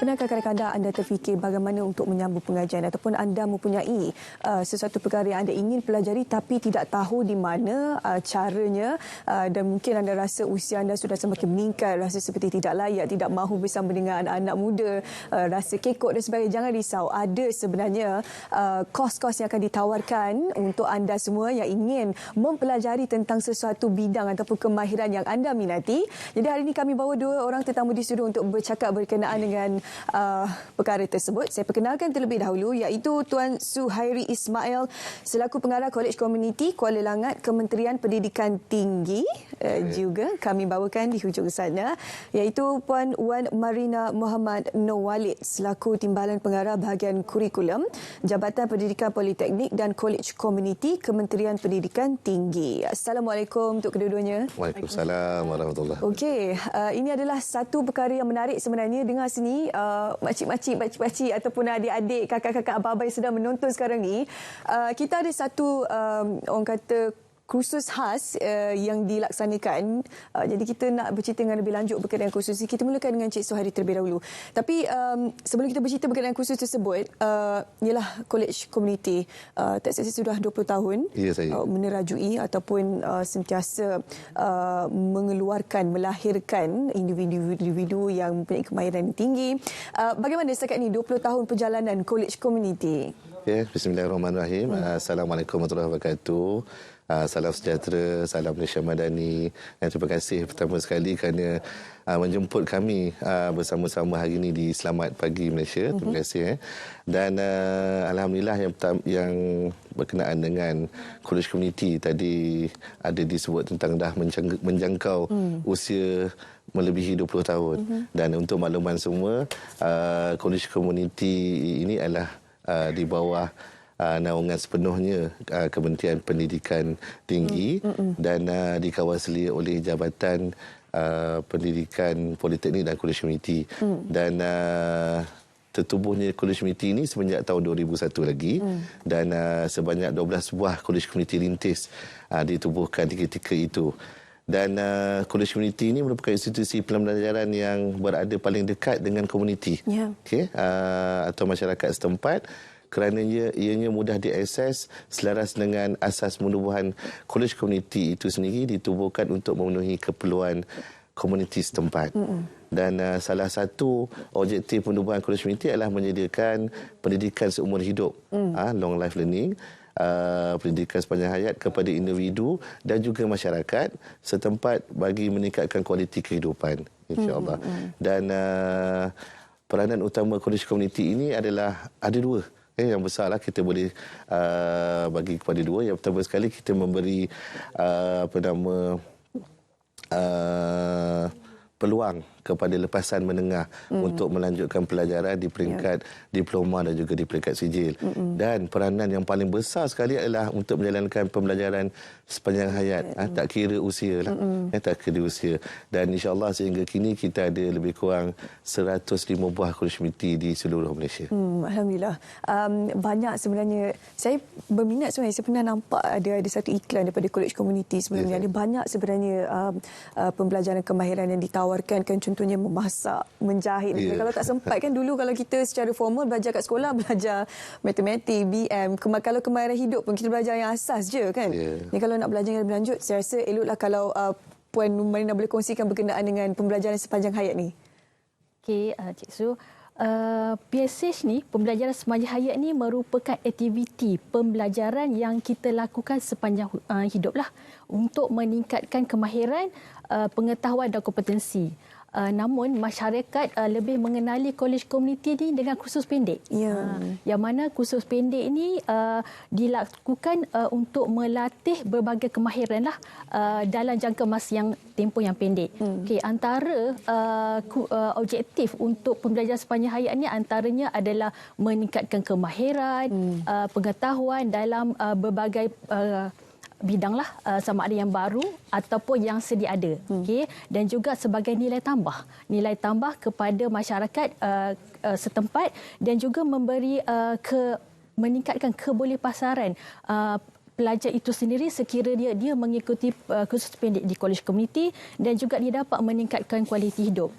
Pernahkah kadang-kadang anda terfikir bagaimana untuk menyambung pengajian ataupun anda mempunyai sesuatu perkara yang anda ingin pelajari tapi tidak tahu di mana caranya dan mungkin anda rasa usia anda sudah semakin meningkat, rasa seperti tidak layak, tidak mahu bersama dengan anak-anak muda, rasa kekok dan sebagainya. Jangan risau, ada sebenarnya kos-kos yang akan ditawarkan untuk anda semua yang ingin mempelajari tentang sesuatu bidang ataupun kemahiran yang anda minati. Jadi hari ini kami bawa dua orang tetamu di studio untuk bercakap berkenaan dengan perkara tersebut. Saya perkenalkan terlebih dahulu iaitu Tuan Suhairi Ismail selaku pengarah Kolej Komuniti Kuala Langat Kementerian Pendidikan Tinggi. Juga kami bawakan di hujung sana iaitu Puan Wan Marina Muhammad Nowalid selaku Timbalan Pengarah Bahagian Kurikulum Jabatan Pendidikan Politeknik dan Kolej Komuniti Kementerian Pendidikan Tinggi. Assalamualaikum untuk kedua-duanya. Waalaikumsalam warahmatullahi wabarakatuh. Okey, ini adalah satu perkara yang menarik sebenarnya. Dengar sini, makcik-makcik, pakcik-pakcik ataupun adik-adik, kakak-kakak, abang-abang yang sedang menonton sekarang ni, kita ada satu orang kata kursus khas yang dilaksanakan. Jadi kita nak bercerita dengan lebih lanjut berkenaan kursus ini. Kita mulakan dengan Cik Suhairi terlebih dahulu. Tapi sebelum kita bercerita berkenaan kursus tersebut, ialah Kolej Komuniti. Tak saya sudah 20 tahun menerajui ataupun sentiasa mengeluarkan, melahirkan individu-individu yang mempunyai kemahiran tinggi. Bagaimana setakat ini 20 tahun perjalanan Kolej Komuniti? Ya, bismillahirrahmanirrahim. Assalamualaikum warahmatullahi wabarakatuh. Salam sejahtera, salam Malaysia Madani. Dan terima kasih pertama sekali kerana menjemput kami bersama-sama hari ini di Selamat Pagi Malaysia. Terima kasih. Dan alhamdulillah yang berkenaan dengan Kolej Komuniti tadi ada disebut tentang dah menjangkau usia melebihi 20 tahun. Dan untuk makluman semua, Kolej Komuniti ini adalah di bawah naungan sepenuhnya Kementerian Pendidikan Tinggi dan dikawasi oleh Jabatan Pendidikan Politeknik dan Kolej Komuniti. Dan tertubuhnya Kolej Komuniti ini semenjak tahun 2001 lagi dan sebanyak 12 buah Kolej Komuniti rintis ditubuhkan di ketika itu. Dan Kolej Komuniti ini merupakan institusi pembelajaran yang berada paling dekat dengan komuniti atau masyarakat setempat, kerana ianya mudah diakses selaras dengan asas penubuhan Kolej Komuniti itu sendiri ditubuhkan untuk memenuhi keperluan komuniti setempat. Dan salah satu objektif penubuhan Kolej Komuniti adalah menyediakan pendidikan seumur hidup, long life learning, pendidikan sepanjang hayat kepada individu dan juga masyarakat setempat bagi meningkatkan kualiti kehidupan, insya-Allah. Dan peranan utama Kolej Komuniti ini adalah ada dua. Yang besarlah kita boleh bagi kepada dua. Yang pertama sekali kita memberi peluang kepada lepasan menengah untuk melanjutkan pelajaran di peringkat diploma dan juga di peringkat sijil. Dan peranan yang paling besar sekali adalah untuk menjalankan pembelajaran sepanjang hayat, tak kira usia lah. Tak kira usia. Dan insya-Allah sehingga kini kita ada lebih kurang 105 buah Kolej Komuniti di seluruh Malaysia. Alhamdulillah. Banyak sebenarnya. Saya berminat sebenarnya. Saya pernah nampak ada satu iklan daripada Kolej Komuniti sebelumnya. Ada banyak sebenarnya pembelajaran kemahiran yang ditawarkan, kan contohnya memasak, menjahit. Kalau tak sempat kan dulu kalau kita secara formal belajar kat sekolah, belajar matematik, BM, kalau kemahiran hidup pun kita belajar yang asas je kan. Ni kalau nak belajar yang lebih lanjut, saya rasa eloklah kalau Puan Marina boleh kongsikan berkenaan dengan pembelajaran sepanjang hayat ni. Okey, Cik Su. PSH ni, pembelajaran sepanjang hayat ni merupakan aktiviti pembelajaran yang kita lakukan sepanjang hidup lah untuk meningkatkan kemahiran, pengetahuan dan kompetensi. Namun masyarakat lebih mengenali Kolej Komuniti ni dengan kursus pendek. Yang mana kursus pendek ini dilakukan untuk melatih berbagai kemahiran lah dalam jangka masa yang tempoh yang pendek. Okey, antara objektif untuk pembelajaran sepanjang hayat ni antaranya adalah meningkatkan kemahiran, pengetahuan dalam berbagai bidang lah, sama ada yang baru ataupun yang sedia ada. Okey, dan juga sebagai nilai tambah kepada masyarakat setempat dan juga memberi meningkatkan kebolehpasaran pelajar itu sendiri sekiranya dia mengikuti kursus pendek di Kolej Komuniti dan juga dia dapat meningkatkan kualiti hidup.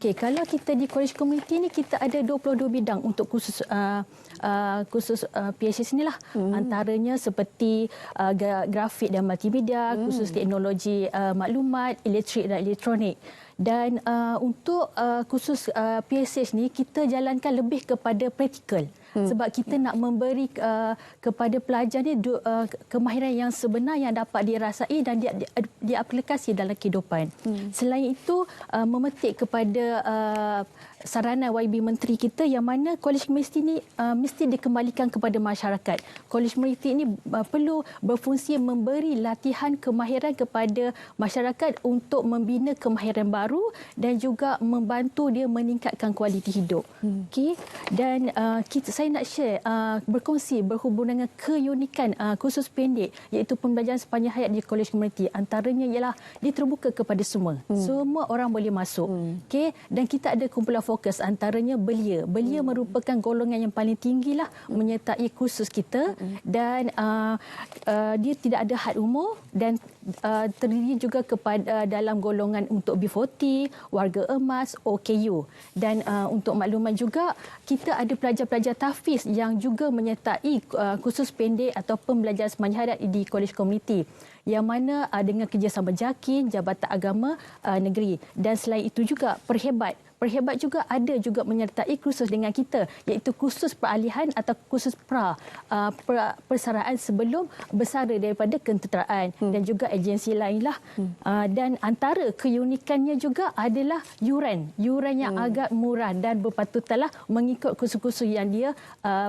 Okey, kalau kita di College Community ni kita ada 22 bidang untuk khusus PHS ni lah. Antaranya seperti grafik dan multimedia, khusus teknologi maklumat, elektrik dan elektronik. Dan untuk khusus PSH ni kita jalankan lebih kepada praktikal. Sebab kita nak memberi kepada pelajar ni kemahiran yang sebenar yang dapat dirasai dan diaplikasi dalam kehidupan. Selain itu, memetik kepada saranan YB Menteri kita yang mana College Community ni mesti dikembalikan kepada masyarakat. College Community ini perlu berfungsi memberi latihan kemahiran kepada masyarakat untuk membina kemahiran baru dan juga membantu dia meningkatkan kualiti hidup. Okey, dan saya nak share berkongsi berhubung dengan keunikan khusus pendek iaitu pembelajaran sepanjang hayat di College Community. Antaranya ialah dia terbuka kepada semua. Semua orang boleh masuk. Okey, dan kita ada kumpulan fokus antaranya belia. Belia merupakan golongan yang paling tinggilah menyertai kursus kita dan dia tidak ada had umur dan terdiri juga kepada dalam golongan untuk B40, warga emas, OKU. Dan untuk makluman juga kita ada pelajar-pelajar tahfiz yang juga menyertai kursus pendek atau pembelajaran sepanjang hayat di College Community yang mana dengan kerjasama JAKIN, Jabatan Agama Negeri. Dan selain itu juga Perhebat juga ada juga menyertai kursus dengan kita iaitu kursus peralihan atau kursus persaraan sebelum bersara daripada kententeraan dan juga agensi lainlah. Dan antara keunikannya juga adalah yuran yang agak murah dan berpatutlah mengikut kursus-kursus yang dia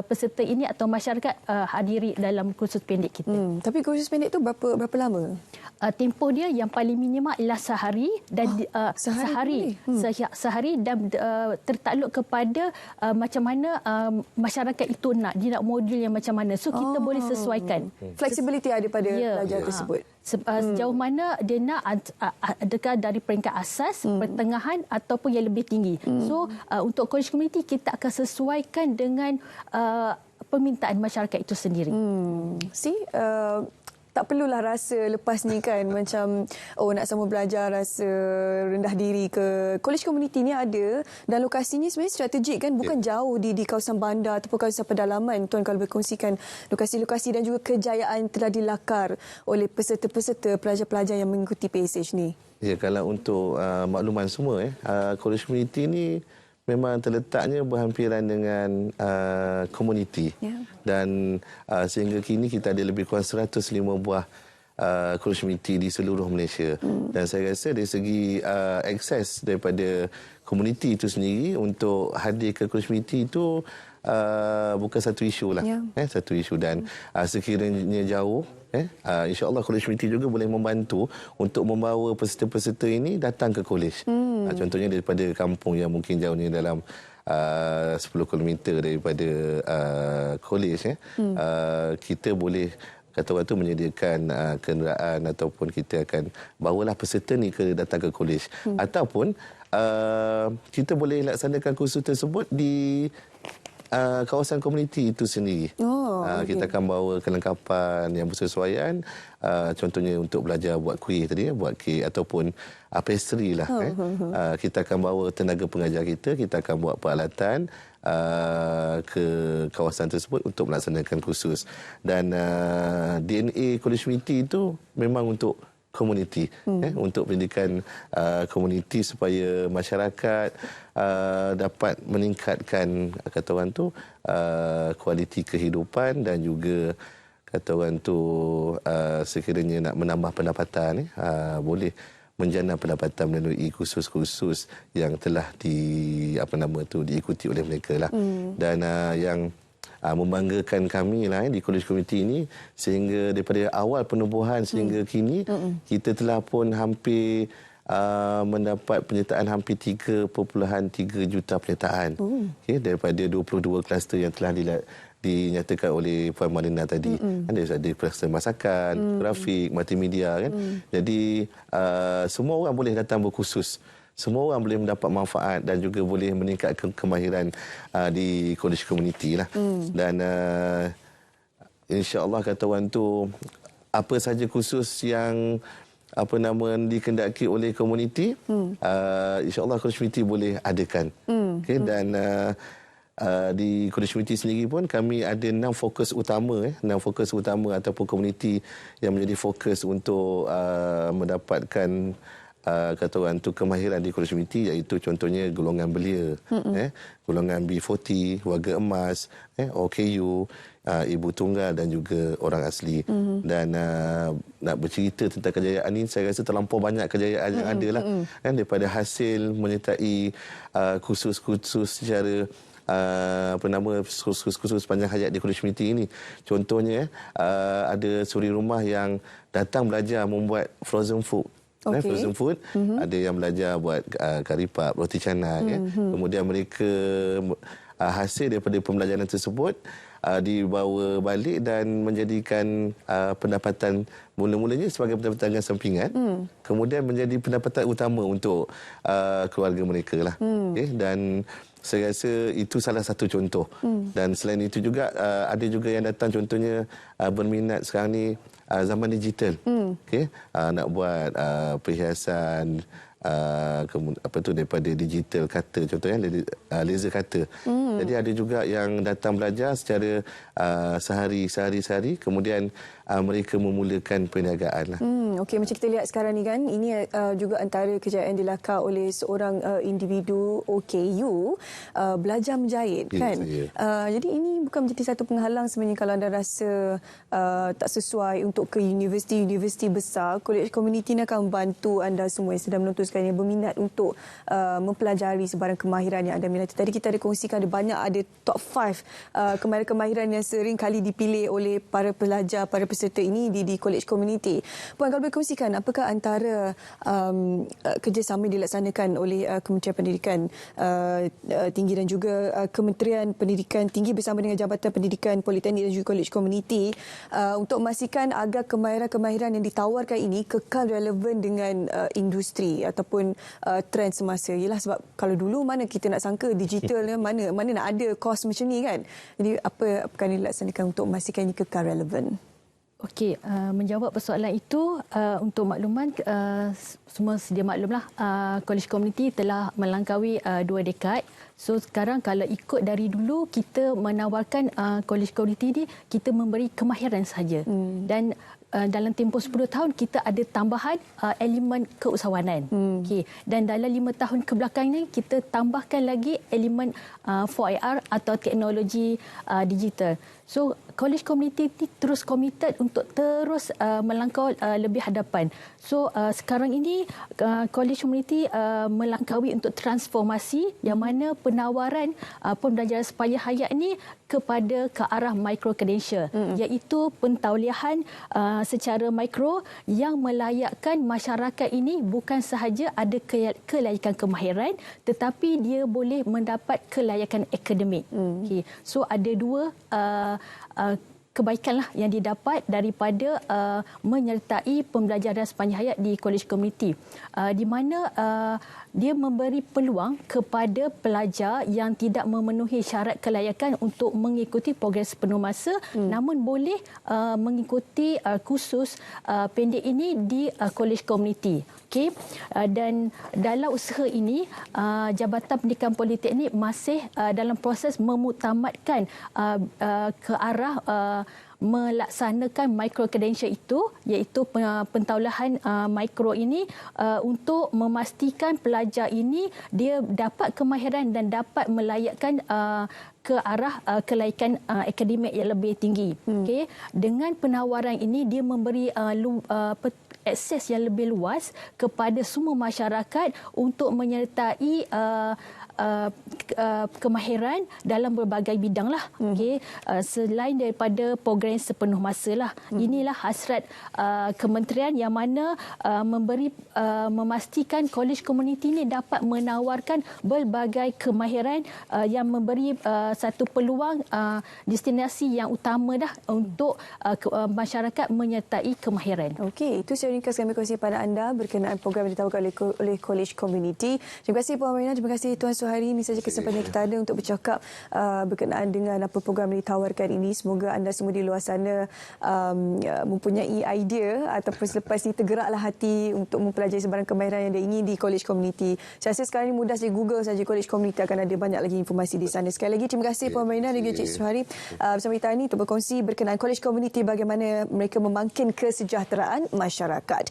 peserta ini atau masyarakat hadiri dalam kursus pendek kita. Tapi kursus pendek tu berapa lama? Tempoh dia yang paling minimal ialah sehari dan sehari dan tertakluk kepada macam mana masyarakat itu dia nak modul yang macam mana, so kita boleh sesuaikan. Flexibility ada pada pelajar tersebut. Sejauh mana dia nak adakah dari peringkat asas, pertengahan ataupun yang lebih tinggi. So untuk College Community kita akan sesuaikan dengan permintaan masyarakat itu sendiri. Tak perlulah rasa lepas ni kan macam nak sama belajar rasa rendah diri ke. College Community ni ada dan lokasi ni sebenarnya strategik kan, bukan jauh di kawasan bandar ataupun kawasan pedalaman. Tuan kalau berkongsikan lokasi-lokasi dan juga kejayaan telah dilakar oleh peserta-peserta pelajar-pelajar yang mengikuti PSH ni. Ya, kalau untuk makluman semua College Community ni memang terletaknya berhampiran dengan komuniti. Dan sehingga kini kita ada lebih kurang 105 buah College Community di seluruh Malaysia. Dan saya rasa dari segi akses daripada komuniti itu sendiri untuk hadir ke College Community itu bukan satu isu lah. Satu isu dan sekiranya jauh, insya-Allah College Community juga boleh membantu untuk membawa peserta-peserta ini datang ke college. Contohnya daripada kampung yang mungkin jauhnya dalam 10 km daripada college, kita boleh kata orang tu menyediakan kenderaan ataupun kita akan bawalah peserta ni datang ke college. Ataupun kita boleh laksanakan kursus tersebut di kawasan komuniti itu sendiri. Kita akan bawa kelengkapan yang bersesuaian, contohnya untuk belajar buat kuih tadi, buat kek ataupun pastry lah. Kita akan bawa tenaga pengajar kita akan buat peralatan ke kawasan tersebut untuk melaksanakan kursus. Dan DNA College Community itu memang untuk komuniti, untuk pendidikan komuniti supaya masyarakat dapat meningkatkan kata orang tu kualiti kehidupan dan juga kata orang tu sekiranya nak menambah pendapatan boleh menjana pendapatan melalui kursus-kursus yang telah diikuti oleh mereka lah. Dan yang membanggakan kami lah di College Community ini sehingga daripada awal penubuhan sehingga kini kita telah pun hampir mendapat penyertaan hampir 3.3 juta penyertaan daripada 22 kluster yang telah dinyatakan oleh Puan Malina tadi. Ada kluster masakan, grafik, multimedia kan. Jadi semua orang boleh datang berkursus. Semua orang boleh mendapat manfaat dan juga boleh meningkatkan kemahiran di College Community lah. Dan insya-Allah kata orang tu apa saja kursus yang dikendaki oleh komuniti, insya-Allah college community boleh adakan. Okey, dan di college community sendiri pun kami ada 6 fokus utama 6 fokus utama ataupun komuniti yang menjadi fokus untuk mendapatkan kata orang tu kemahiran di college community, iaitu contohnya golongan belia, golongan B40, warga emas, OKU, ibu tunggal dan juga orang asli. Dan nak bercerita tentang kejayaan ini, saya rasa terlampau banyak kejayaan yang ada lah, daripada hasil menyertai kursus-kursus secara kursus panjang hayat di college community ini. Contohnya ada suri rumah yang datang belajar membuat frozen food. Frozen food, ada yang belajar buat kari pap, roti canai. Kemudian mereka hasil daripada pembelajaran tersebut dibawa balik dan menjadikan pendapatan mula-mulanya sebagai pendapatan sampingan, kemudian menjadi pendapatan utama untuk keluarga mereka lah. Dan saya rasa itu salah satu contoh. Dan selain itu juga ada juga yang datang contohnya berminat sekarang ni zaman digital. Nak buat perhiasan daripada digital cutter, contohnya laser cutter. Jadi ada juga yang datang belajar secara sehari-hari, kemudian mereka memulakan perniagaan lah. Okey, macam kita lihat sekarang ni kan, ini juga antara kejayaan dilakar oleh seorang individu OKU, belajar menjahit kan. Jadi ini bukan menjadi satu penghalang sebenarnya kalau anda rasa tak sesuai untuk ke universiti besar. College community ni akan membantu anda semua yang sedang menonton sekarang yang berminat untuk mempelajari sebarang kemahiran yang anda minati. Tadi kita ada kongsikan ada top 5 kemahiran-kemahiran yang sering kali dipilih oleh para pelajar, para peserta ini di college community. Puan, kalau boleh kongsikan apakah antara kerjasama yang dilaksanakan oleh Kementerian Pendidikan Tinggi dan juga Kementerian Pendidikan Tinggi bersama dengan Jabatan Pendidikan Politeknik dan juga college community untuk memastikan agar kemahiran-kemahiran yang ditawarkan ini kekal relevan dengan industri ataupun trend semasa. Yalah, sebab kalau dulu mana kita nak sangka digital mana nak ada kos macam ni kan. Jadi apa yang dilaksanakan untuk memastikan ini kekal relevan? Okey, menjawab persoalan itu, untuk makluman, semua sedia maklumlah, college community telah melangkaui 2 dekad. So sekarang kalau ikut dari dulu, kita menawarkan college community ni, kita memberi kemahiran sahaja. Dan dalam tempoh 10 tahun kita ada tambahan elemen keusahawanan. Okay. Dan dalam 5 tahun kebelakang ni kita tambahkan lagi elemen 4AR atau teknologi digital. So college community terus committed untuk terus melangkau lebih hadapan. So sekarang ini college community melangkaui untuk transformasi yang mana penawaran pembelajaran sepanjang hayat ini ke arah micro credential, iaitu pentauliahan secara mikro yang melayakkan masyarakat ini bukan sahaja ada kelayakan kemahiran, tetapi dia boleh mendapat kelayakan akademik. Okay. So ada 2 kebaikanlah yang didapat daripada menyertai pembelajaran sepanjang hayat di college community, di mana dia memberi peluang kepada pelajar yang tidak memenuhi syarat kelayakan untuk mengikuti program sepenuh masa, namun boleh mengikuti kursus pendek ini di college community. Okay. Dan dalam usaha ini, Jabatan Pendidikan Politeknik masih dalam proses memutamatkan ke arah melaksanakan micro credential itu, iaitu pentauliahan mikro ini, untuk memastikan pelajar ini dia dapat kemahiran dan dapat melayakkan ke arah kelayakan akademik yang lebih tinggi. Okay. Dengan penawaran ini, dia memberi akses yang lebih luas kepada semua masyarakat untuk menyertai kemahiran dalam berbagai bidang lah. Okay. Selain daripada program sepenuh masa lah. Inilah hasrat kementerian yang mana memastikan college community ini dapat menawarkan berbagai kemahiran yang memberi satu peluang destinasi yang utama dah untuk masyarakat menyertai kemahiran. Okey, itu secara ringkas kami kongsi pada anda berkenaan program yang ditawarkan oleh college community. Terima kasih Puan Aminah, terima kasih Tuan Suhaib Suhari. Ini saja kesempatan kita ada untuk bercakap berkenaan dengan apa program yang ditawarkan ini. Semoga anda semua di luar sana mempunyai idea ataupun selepas ini tergeraklah hati untuk mempelajari sebarang kemahiran yang anda ingin di College Community. Saya rasa sekarang ini mudah saja Google saja College Community, akan ada banyak lagi informasi di sana. Sekali lagi terima kasih Puan Maina dan juga Cik Suhari bersama kita ini untuk berkongsi berkenaan College Community, bagaimana mereka memangkin kesejahteraan masyarakat.